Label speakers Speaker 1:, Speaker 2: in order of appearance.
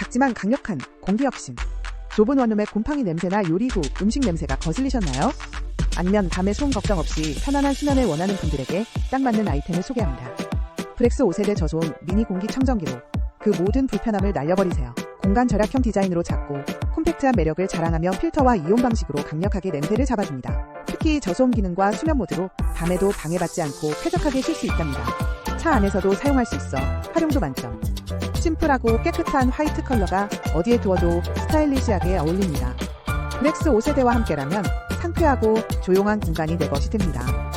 Speaker 1: 작지만 강력한 공기 혁신. 좁은 원룸의 곰팡이 냄새나 요리 후 음식 냄새가 거슬리셨나요? 아니면 밤에 소음 걱정 없이 편안한 수면을 원하는 분들에게 딱 맞는 아이템을 소개합니다. 프렉스 5세대 저소음 미니 공기 청정기로 그 모든 불편함을 날려버리세요. 공간 절약형 디자인으로 작고 콤팩트한 매력을 자랑하며 필터와 이온 방식으로 강력하게 냄새를 잡아줍니다. 특히 저소음 기능과 수면 모드로 밤에도 방해받지 않고 쾌적하게 쉴 수 있답니다. 차 안에서도 사용할 수 있어 활용도 만점. 심플하고 깨끗한 화이트 컬러가 어디에 두어도 스타일리시하게 어울립니다. 프렉스 5세대와 함께라면 상쾌하고 조용한 공간이 내 것이 됩니다.